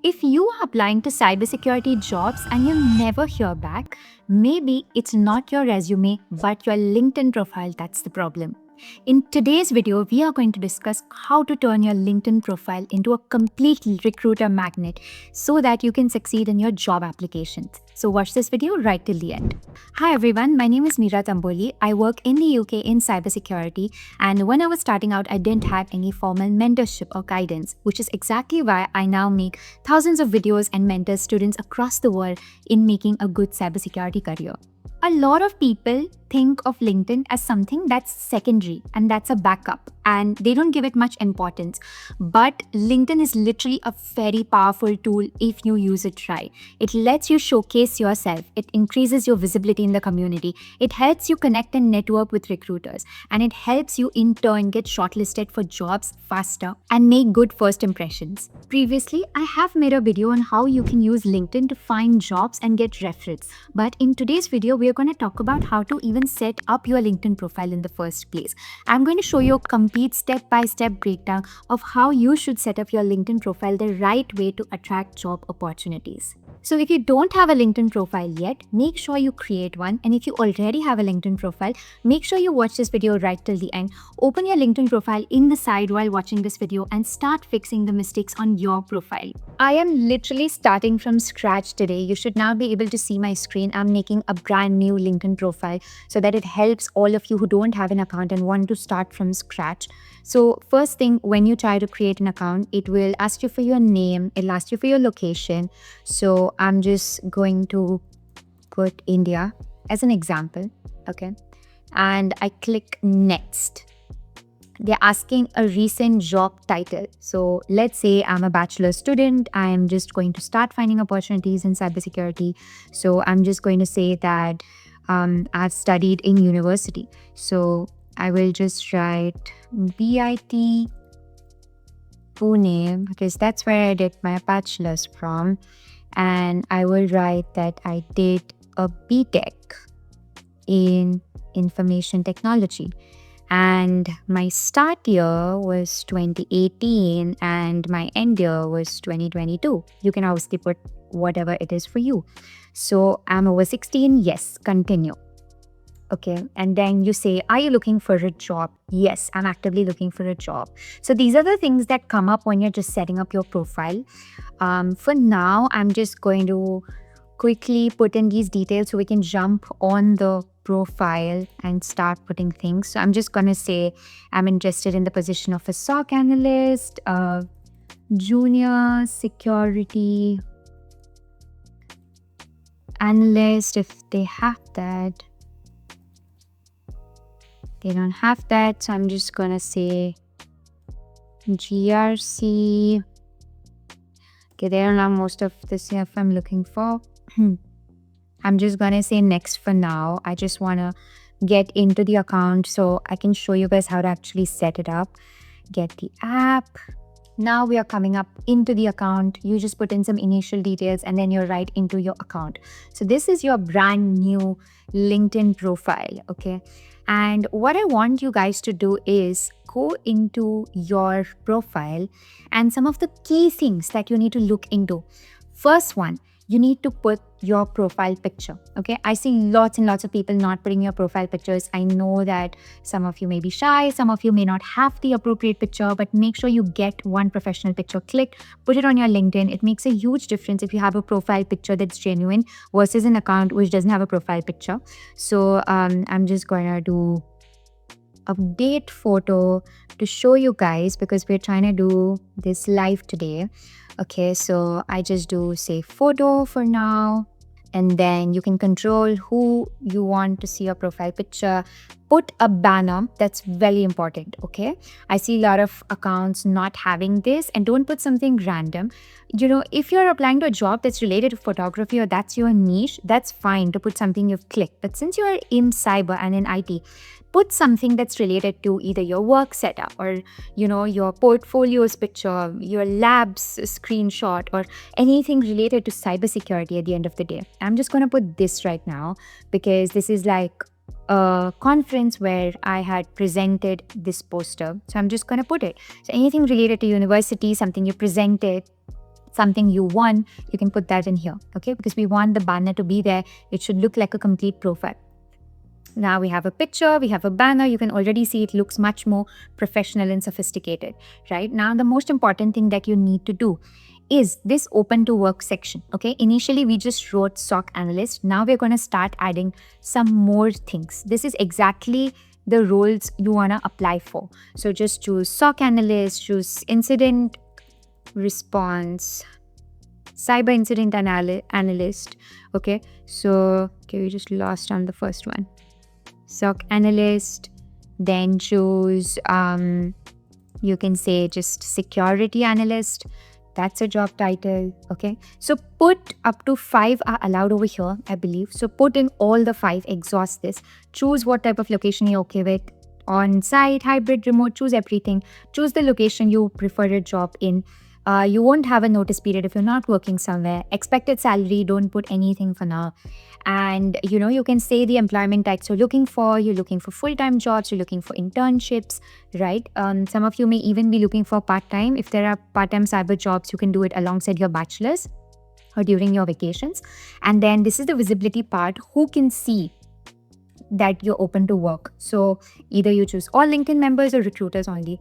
If you are applying to cybersecurity jobs and you never hear back, maybe it's not your resume but your LinkedIn profile that's the problem. In today's video, we are going to discuss how to turn your LinkedIn profile into a complete recruiter magnet so that you can succeed in your job applications. So watch this video right till the end. Hi everyone, my name is Meera Tamboli. I work in the UK in cybersecurity, and when I was starting out, I didn't have any formal mentorship or guidance, which is exactly why I now make thousands of videos and mentor students across the world in making a good cybersecurity career. A lot of people think of LinkedIn as something that's secondary and that's a backup, and they don't give it much importance. But LinkedIn is literally a very powerful tool if you use it right. It lets you showcase yourself, it increases your visibility in the community, it helps you connect and network with recruiters, and it helps you in turn get shortlisted for jobs faster and make good first impressions. Previously, I have made a video on how you can use LinkedIn to find jobs and get referrals. But in today's video, we are going to talk about how to even set up your LinkedIn profile in the first place. I'm going to show you a complete step-by-step breakdown of how you should set up your LinkedIn profile the right way to attract job opportunities. So if you don't have a LinkedIn profile yet, make sure you create one. And if you already have a LinkedIn profile, make sure you watch this video right till the end. Open your LinkedIn profile in the side while watching this video and start fixing the mistakes on your profile. I am literally starting from scratch today. You should now be able to see my screen. I'm making a brand new LinkedIn profile so that it helps all of you who don't have an account and want to start from scratch. So first thing, when you try to create an account, it will ask you for your name, it'll ask you for your location. So I'm just going to put India as an example, okay? And I click next. They're asking a recent job title. So let's say I'm a bachelor student. I am just going to start finding opportunities in cybersecurity. So I'm just going to say that I've studied in university. So I will just write BIT Pune because that's where I did my bachelor's from. And I will write that I did a BTech in information technology. And my start year was 2018 and my end year was 2022. You can obviously put whatever it is for you. So I'm over 16. Yes, continue. Okay, and then you say, are you looking for a job? Yes, I'm actively looking for a job. So these are the things that come up when you're just setting up your profile. For now, I'm just going to quickly put in these details so we can jump on the profile and start putting things. So I'm just going to say I'm interested in the position of a SOC analyst, junior security analyst if they have that. They don't have that, so I'm just gonna say GRC. Okay, they don't have most of the stuff I'm looking for. I'm just gonna say next for now. I just wanna get into the account so I can show you guys how to actually set it up. Get the app. Now we are coming up into the account. You just put in some initial details and then you're right into your account. So this is your brand new LinkedIn profile, okay? And what I want you guys to do is go into your profile and some of the key things that you need to look into. First one, you need to put your profile picture, okay? I see lots and lots of people not putting your profile pictures. I know that some of you may be shy, some of you may not have the appropriate picture, but make sure you get one professional picture clicked, put it on your LinkedIn. It makes a huge difference if you have a profile picture that's genuine versus an account which doesn't have a profile picture. So I'm just gonna do update photo to show you guys because we're trying to do this live today. Okay, so I just do say photo for now, and then you can control who you want to see your profile picture. Put a banner. That's very important, okay? I see a lot of accounts not having this, and don't put something random. You know, if you're applying to a job that's related to photography or that's your niche, that's fine to put something you've clicked. But since you're in cyber and in IT, put something that's related to either your work setup or, you know, your portfolio's picture, your lab's screenshot, or anything related to cybersecurity at the end of the day. I'm just going to put this right now because this is like a conference where I had presented this poster. So I'm just going to put it. So anything related to university, something you presented, something you won, you can put that in here, okay? Because we want the banner to be there. It should look like a complete profile. Now we have a picture, we have a banner. You can already see it looks much more professional and sophisticated, right? Now, the most important thing that you need to do is this open to work section, okay? Initially, we just wrote SOC analyst. Now we're going to start adding some more things. This is exactly the roles you want to apply for. So just choose SOC analyst, choose incident response, cyber incident analyst, okay? So, okay, we just lost on the first one. SOC analyst, then choose, you can say just security analyst. That's a job title, okay? So put up to 5 are allowed over here, I believe. So put in all the 5, exhaust this. Choose what type of location you're okay with. On-site, hybrid, remote, choose everything. Choose the location you prefer a job in. You won't have a notice period if you're not working somewhere. Expected salary, don't put anything for now. And you can say the employment types you're looking for. You're looking for full-time jobs, you're looking for internships, right? Some of you may even be looking for part-time. If there are part-time cyber jobs, you can do it alongside your bachelor's or during your vacations. And then this is the visibility part. Who can see that you're open to work? So either you choose all LinkedIn members or recruiters only.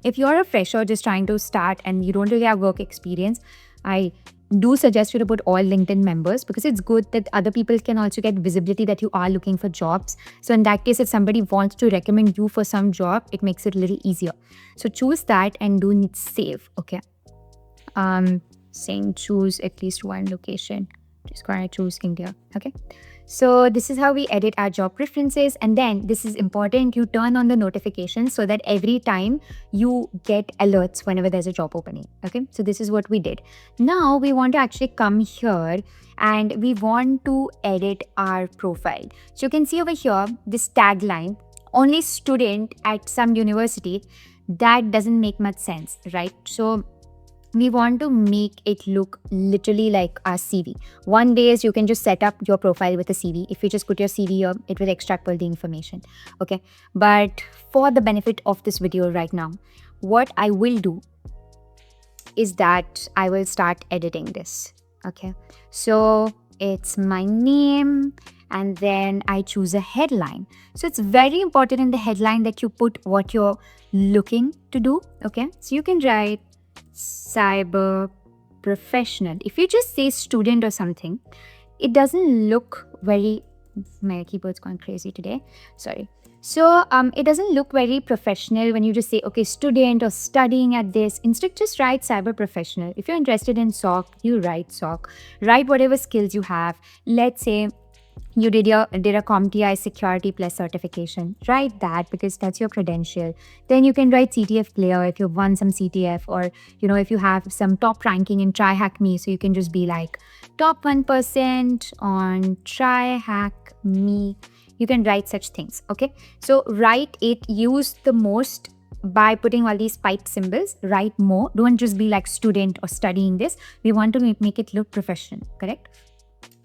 If you're a fresher just trying to start and you don't really have work experience, I do suggest you to put all LinkedIn members, because it's good that other people can also get visibility that you are looking for jobs. So in that case, if somebody wants to recommend you for some job, it makes it a little easier. So choose that and do save, okay? Saying choose at least one location. Just going to choose India, okay? So this is how we edit our job preferences. And then this is important, you turn on the notifications so that every time you get alerts whenever there's a job opening, okay? So this is what we did. Now we want to actually come here and we want to edit our profile. So you can see over here, this tagline, only student at some university, that doesn't make much sense, right? So we want to make it look literally like our CV. One day is you can just set up your profile with a CV. If you just put your CV here, it will extract all the information, okay? But for the benefit of this video right now, what I will do is that I will start editing this, okay? So it's my name and then I choose a headline. So it's very important in the headline that you put what you're looking to do, okay? So you can write cyber professional. If you just say student or something, it doesn't look very, my keyboard's gone crazy today, sorry. So it doesn't look very professional when you just say, okay, student or studying at this. Instead, just write cyber professional. If you're interested in SOC, you write SOC. Write whatever skills you have. Let's say you did a CompTIA Security Plus certification. Write that because that's your credential. Then you can write CTF player if you've won some CTF, or if you have some top ranking in TryHackMe. So you can just be like top 1% on TryHackMe. You can write such things, okay? So write it, use the most by putting all these pipe symbols. Write more. Don't just be like student or studying this. We want to make it look professional, correct?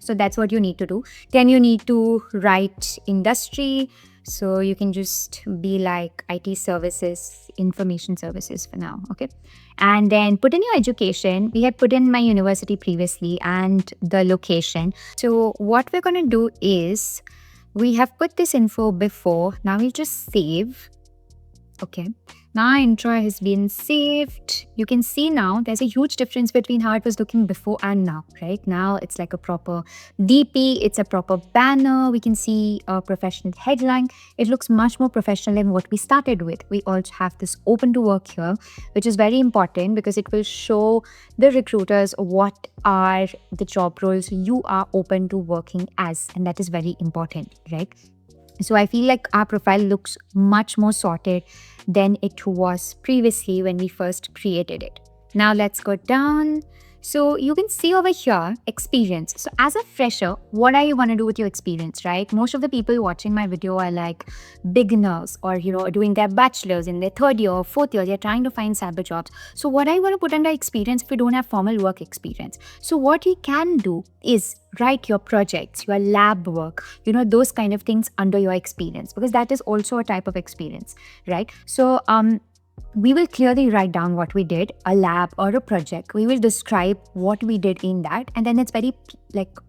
So that's what you need to do. Then you need to write industry. So you can just be like IT services, information services for now, okay? And then put in your education. We had put in my university previously and the location. So what we're going to do is, we have put this info before. Now we just save, okay? Now intro has been saved. You can see now there's a huge difference between how it was looking before and now, right? Now it's like a proper DP, it's a proper banner. We can see a professional headline. It looks much more professional than what we started with. We also have this open to work here, which is very important because it will show the recruiters what are the job roles you are open to working as. And that is very important, right? So I feel like our profile looks much more sorted than it was previously when we first created it. Now let's go down. So you can see over here, experience. So as a fresher, what are you going to do with your experience, right? Most of the people watching my video are like beginners or, doing their bachelor's in their 3rd year or 4th year. They're trying to find cyber jobs. So what are you going to put under experience if you don't have formal work experience? So what you can do is write your projects, your lab work, those kind of things under your experience, because that is also a type of experience, right? So, we will clearly write down what we did, a lab or a project. We will describe what we did in that, and then it's very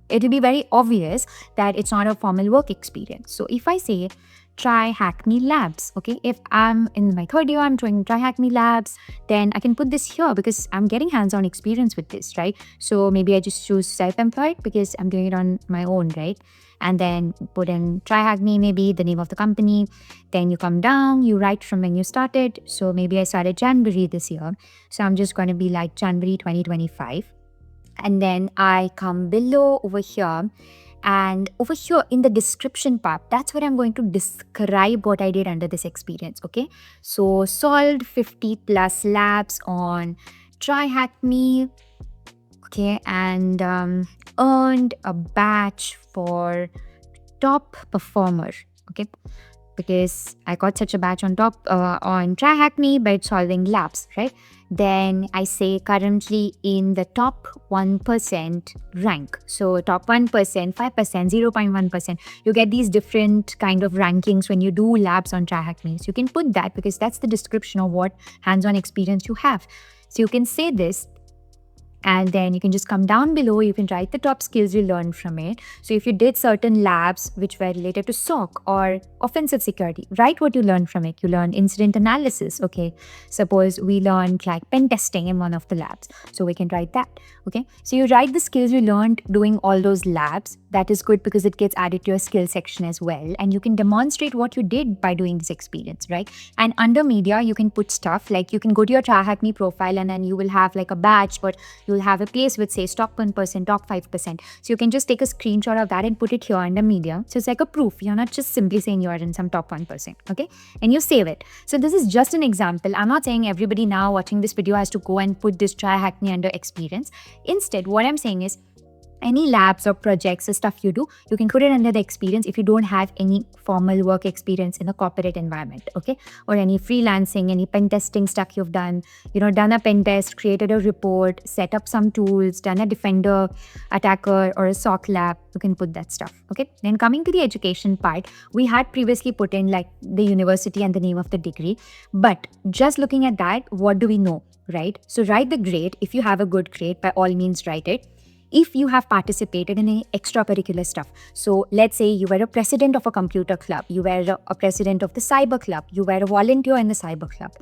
it'll be very obvious that it's not a formal work experience. So if I say try Hackney Labs, okay, if I'm in my third year, I'm doing try Hackney Labs, then I can put this here because I'm getting hands-on experience with this, right? So maybe I just choose self-employed because I'm doing it on my own, right? And then put in try Hackney, maybe the name of the company. Then you come down, you write from when you started. So maybe I started January this year. So I'm just going to be like January 2025. And then I come below over here. And over here in the description part, that's where I'm going to describe what I did under this experience, okay? So solved 50 plus labs on Try Hackney, okay, and earned a badge for top performer, okay, because I got such a badge on Try Hackney by solving labs, right? Then I say currently in the top 1% rank. So top 1%, 5%, 0.1%. You get these different kind of rankings when you do labs on Try Hackney. So you can put that because that's the description of what hands-on experience you have. So you can say this. And then you can just come down below, you can write the top skills you learned from it. So if you did certain labs which were related to SOC or offensive security, write what you learned from it. You learned incident analysis, okay? Suppose we learned like pen testing in one of the labs. So we can write that, okay? So you write the skills you learned doing all those labs. That is good because it gets added to your skill section as well. And you can demonstrate what you did by doing this experience, right? And under media, you can put stuff like you can go to your Try Hackney profile and then you will have like a badge, but you'll have a place with say top 1%, top 5%. So you can just take a screenshot of that and put it here under media. So it's like a proof. You're not just simply saying you're in some top 1%, okay? And you save it. So this is just an example. I'm not saying everybody now watching this video has to go and put this Try Hackney under experience. Instead, what I'm saying is any labs or projects or stuff you do, you can put it under the experience if you don't have any formal work experience in a corporate environment, okay? Or any freelancing, any pen testing stuff you've done, done a pen test, created a report, set up some tools, done a defender, attacker, or a SOC lab, you can put that stuff, okay? Then coming to the education part, we had previously put in like the university and the name of the degree, but just looking at that, what do we know, right? So write the grade. If you have a good grade, by all means write it. If you have participated in any extracurricular stuff. So let's say you were a president of a computer club, you were a president of the cyber club, you were a volunteer in the cyber club.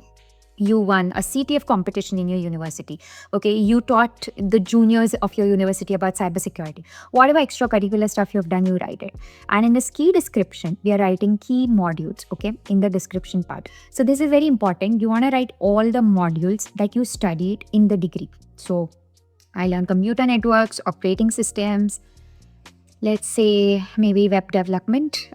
You won a CTF competition in your university. Okay, you taught the juniors of your university about cybersecurity. Whatever extracurricular stuff you've done, you write it. And in this key description, we are writing key modules, okay, in the description part. So this is very important. You want to write all the modules that you studied in the degree. So I learned computer networks, operating systems, let's say maybe web development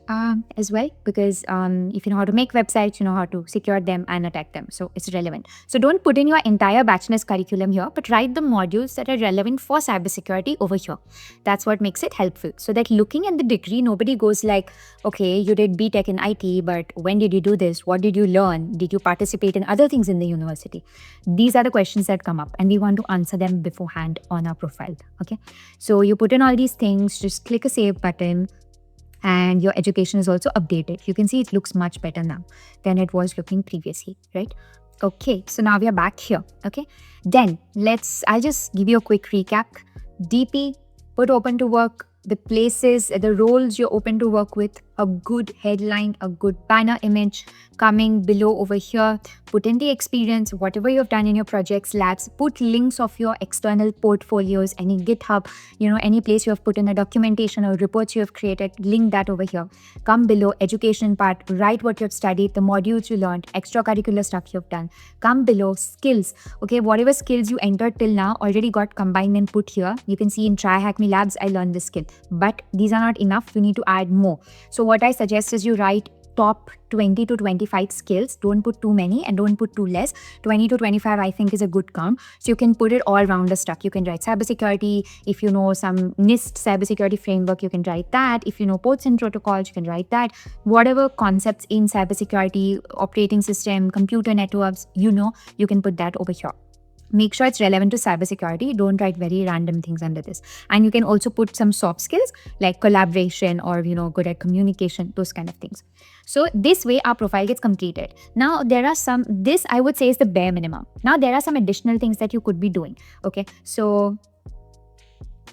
as well, because if you know how to make websites, you know how to secure them and attack them. So it's relevant. So don't put in your entire bachelor's curriculum here, but write the modules that are relevant for cybersecurity over here. That's what makes it helpful. So that looking at the degree, nobody goes like, okay, you did BTech in IT, but when did you do this? What did you learn? Did you participate in other things in the university? These are the questions that come up and we want to answer them beforehand on our profile. Okay. So you put in all these things, just click a save button and your education is also updated. You can see it looks much better now than it was looking previously, right? Okay, so now we are back here, okay? Then I'll just give you a quick recap. DP, put open to work, the places, the roles you're open to work with, a good headline, a good banner image coming below over here. Put in the experience, whatever you've done in your projects, labs, put links of your external portfolios, any GitHub, any place you have put in a documentation or reports you have created, link that over here. Come below, education part, write what you've studied, the modules you learned, extracurricular stuff you've done. Come below, skills, okay, whatever skills you entered till now already got combined and put here. You can see in Try Hackney Labs, I learned this skill, but these are not enough. You need to add more. So what I suggest is you write top 20 to 25 skills. Don't put too many and don't put too less. 20 to 25 I think is a good count. So you can put it all around the stuff. You can write cybersecurity. If you know some NIST cybersecurity framework, you can write that. If you know ports and protocols, you can write that. Whatever concepts in cybersecurity, operating system, computer networks, you can put that over here. Make sure it's relevant to cybersecurity. Don't write very random things under this. And you can also put some soft skills like collaboration or, good at communication, those kind of things. So this way our profile gets completed. Now there are some, this I would say is the bare minimum. Now there are some additional things that you could be doing. Okay, so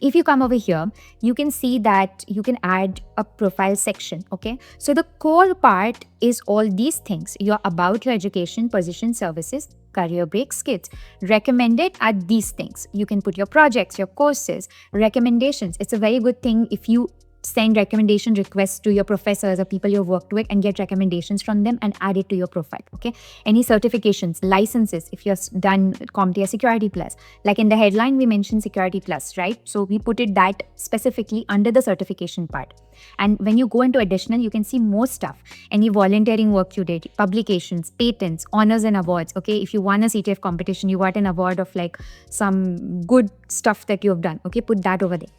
if you come over here, you can see that you can add a profile section. Okay, so the core part is all these things: your about, your education, position, services, career break, skills. Recommended are these things. You can put your projects, your courses, recommendations. It's a very good thing if you send recommendation requests to your professors or people you've worked with and get recommendations from them and add it to your profile. Okay, any certifications, licenses, if you've done CompTIA Security Plus, like in the headline we mentioned Security Plus, right? So we put it that specifically under the certification part. And when you go into additional, you can see more stuff: any volunteering work you did, publications, patents, honors and awards. Okay, if you won a CTF competition, you got an award of like some good stuff that you have done. Okay, put that over there.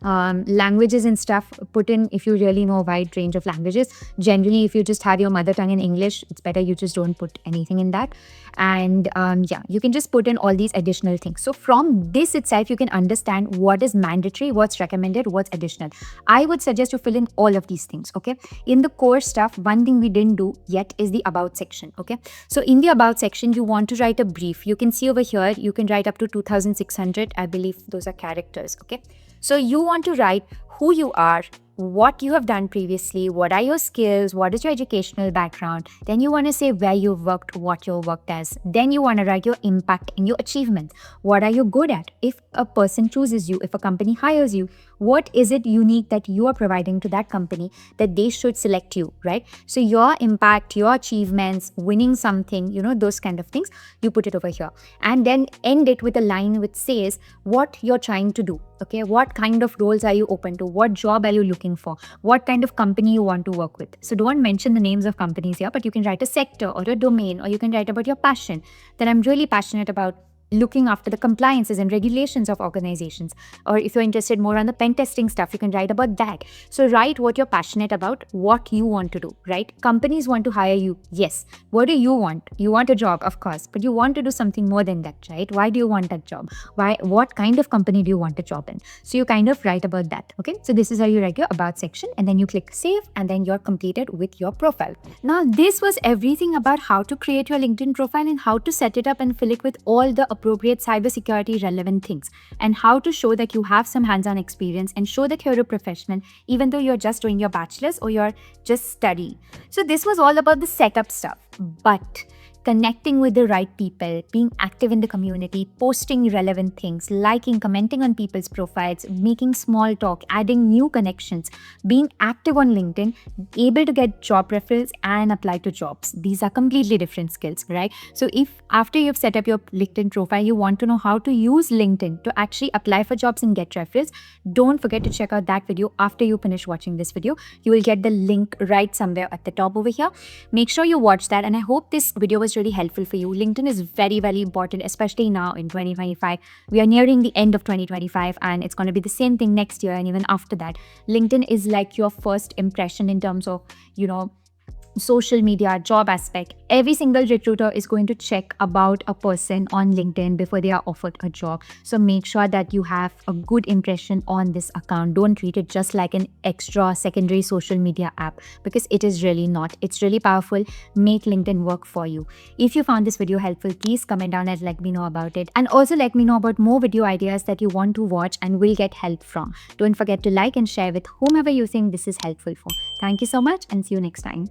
Languages and stuff, put in if you really know a wide range of languages. Generally, if you just have your mother tongue in English, it's better you just don't put anything in that. And yeah, you can just put in all these additional things. So from this itself, you can understand what is mandatory, what's recommended, what's additional. I would suggest you fill in all of these things. Okay, in the core stuff, one thing we didn't do yet is the about section. Okay, so in the about section, you want to write a brief. You can see over here, you can write up to 2600, I believe those are characters. Okay, so you want to write who you are, what you have done previously, what are your skills, what is your educational background. Then you want to say where you've worked, what you've worked as. Then you want to write your impact and your achievements. What are you good at? If a person chooses you, if a company hires you, what is it unique that you are providing to that company that they should select you, right? So your impact, your achievements, winning something, those kind of things, you put it over here. And then end it with a line which says what you're trying to do. Okay, what kind of roles are you open to? What job are you looking for? What kind of company you want to work with? So don't mention the names of companies here, but you can write a sector or a domain, or you can write about your passion. That I'm really passionate about looking after the compliances and regulations of organizations. Or if you're interested more on the pen testing stuff, you can write about that. So write what you're passionate about, what you want to do, right? Companies want to hire you. Yes. What do you want? You want a job, of course, but you want to do something more than that, right? Why do you want that job? Why? What kind of company do you want a job in? So you kind of write about that. Okay. So this is how you write your about section, and then you click save, and then you're completed with your profile. Now, this was everything about how to create your LinkedIn profile and how to set it up and fill it with all the appropriate cybersecurity relevant things, and how to show that you have some hands-on experience and show that you're a professional even though you're just doing your bachelor's or you're just studying. So this was all about the setup stuff, but connecting with the right people, being active in the community, posting relevant things, liking, commenting on people's profiles, making small talk, adding new connections, being active on LinkedIn, able to get job referrals and apply to jobs. These are completely different skills, right? So if after you've set up your LinkedIn profile, you want to know how to use LinkedIn to actually apply for jobs and get referrals, don't forget to check out that video after you finish watching this video. You will get the link right somewhere at the top over here. Make sure you watch that, and I hope this video was really helpful for you. LinkedIn is very, very important, especially now in 2025. We are nearing the end of 2025, and it's going to be the same thing next year and even after that. LinkedIn is like your first impression in terms of, social media, job aspect. Every single recruiter is going to check about a person on LinkedIn before they are offered a job. So make sure that you have a good impression on this account. Don't treat it just like an extra secondary social media app, because it is really not. It's really powerful. Make LinkedIn work for you. If you found this video helpful, please comment down and let me know about it. And also let me know about more video ideas that you want to watch and will get help from. Don't forget to like and share with whomever you think this is helpful for. Thank you so much, and see you next time.